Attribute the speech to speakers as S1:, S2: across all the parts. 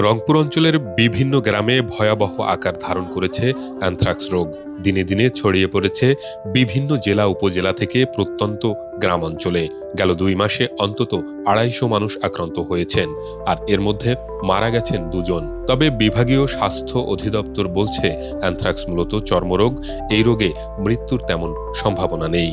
S1: রংপুর অঞ্চলের বিভিন্ন গ্রামে ভয়াবহ আকার ধারণ করেছে অ্যানথ্রাক্স রোগ। দিনে দিনে ছড়িয়ে পড়েছে বিভিন্ন জেলা উপজেলা থেকে প্রত্যন্ত গ্রাম অঞ্চলে। গেল 2 মাসে অন্তত 250 মানুষ আক্রান্ত হয়েছেন, আর এর মধ্যে মারা গেছেন 2 জন। তবে বিভাগীয় স্বাস্থ্য অধিদপ্তর বলছে অ্যানথ্রাক্স মূলত চর্মরোগ। এই রোগে মৃত্যুর তেমন সম্ভাবনা নেই।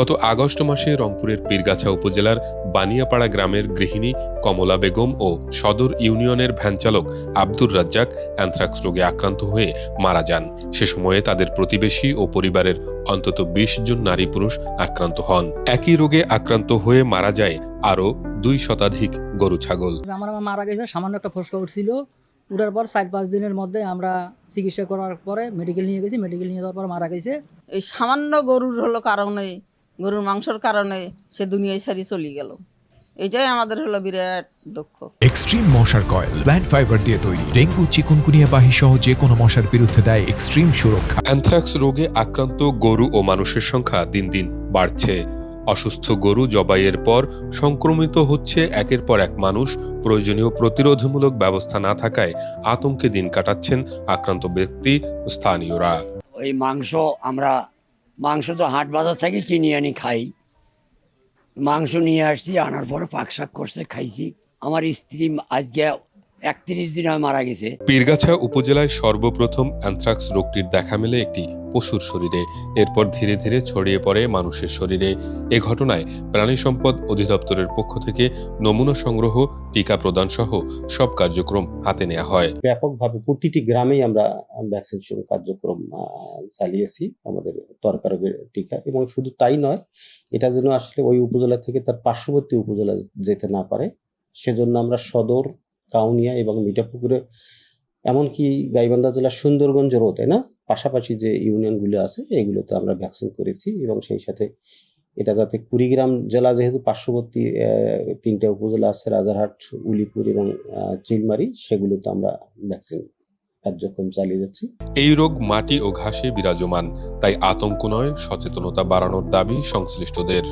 S1: গত আগস্ট মাসে রংপুরের পীরগাছা উপজেলার বানিয়াপাড়া গ্রামের গৃহিণী কমলা বেগম ও সদর ইউনিয়নের ভ্যানচালক আব্দুর রাজ্জাক অ্যানথ্রাক্স রোগে আক্রান্ত হয়ে মারা যান। সে সময়ে তাদের প্রতিবেশী ও পরিবারের অন্তত 20 জন নারী পুরুষ আক্রান্ত হন। একই রোগে আক্রান্ত হয়ে মারা যায় আরও 2 শতাধিক গরু ছাগল।
S2: আমার মারা গেছে, সামান্য একটা ফোসকা উঠছিল। উঠার পর 4-5 দিনের মধ্যে আমরা চিকিৎসা করার পরে মেডিকেল নিয়ে গেছি। মেডিকেল নিয়ে যাওয়ার পর মারা গেছে।
S3: এই সামান্য গরুর হলো কারণে, গরুর মাংসর কারণে সে দুনিয়ায় সারি চলে গেল। এটাই আমাদের হলো বিরাট দুঃখ।
S4: এক্সট্রিম মশার কয়েল প্ল্যান্ট ফাইবার দিয়ে তৈরি, ডেঙ্গু, চিকুনগুনিয়া বাহি সহ যে কোনো মশার বিরুদ্ধে দেয় এক্সট্রিম সুরক্ষা।
S1: অ্যানথ্রাক্স রোগে আক্রান্ত গরু ও মানুষের সংখ্যা দিন দিন বাড়ছে। অসুস্থ গরু জবাইয়ের পর সংক্রমিত হচ্ছে একের পর এক মানুষ। প্রয়োজনীয় প্রতিরোধমূলক ব্যবস্থা না থাকায় আতঙ্কে দিন কাটাচ্ছেন আক্রান্ত ব্যক্তি ও স্থানীয়রা।
S5: ওই মাংস তো হাট বাজার থেকে কিনে আনি খাই। মাংস নিয়ে আসছি, আনার পরে পাকশাক করছে, খাইছি। আমার স্ত্রী আজকে 31 দিন মারা গেছে।
S1: পীরগাছা উপজেলায় সর্বপ্রথম অ্যানথ্রাক্স রোগটির দেখা মেলে একটি পশুর শরীরে, এরপর ধীরে ধীরে ছড়িয়ে পড়ে মানুষের শরীরে। এ ঘটনায় প্রাণী সম্পদ অধিদপ্তরের পক্ষ থেকে নমুনা সংগ্রহ, টিকা প্রদান সহ সব কার্যক্রম হাতে নেওয়া হয়।
S6: ব্যাপকভাবে প্রতিটি গ্রামেই আমরা ভ্যাকসিনেশন কার্যক্রম চালিয়েছি, আমাদের তরকারকের টিকা। এবং শুধু তাই নয়, এটা যেন আসলে ওই উপজেলা থেকে তার পার্শ্ববর্তী উপজেলা যেতে না পারে, সেজন্য আমরা সদর, কাউনিয়া এবং মিঠাপুকুরে, এমনকি গাইবান্ধা জেলার সুন্দরগঞ্জ রোডে পাশাপাশি যে ইউনিয়নগুলো আছে এগুলোতে আমরা ভ্যাকসিন করেছি। এবং সেই সাথে এটা যাতে কুড়িগ্রাম জেলা, যেহেতু পার্শ্ববর্তী 3টা উপজেলা আছে, রাজারহাট, উলিপুর এবং চিলমারি, সেগুলোতে আমরা ভ্যাকসিন কার্যক্রম চালিয়ে যাচ্ছি।
S1: এই রোগ মাটি ও ঘাসে বিরাজমান, তাই আতঙ্ক নয়, সচেতনতা বাড়ানোর দাবি সংশ্লিষ্টদের।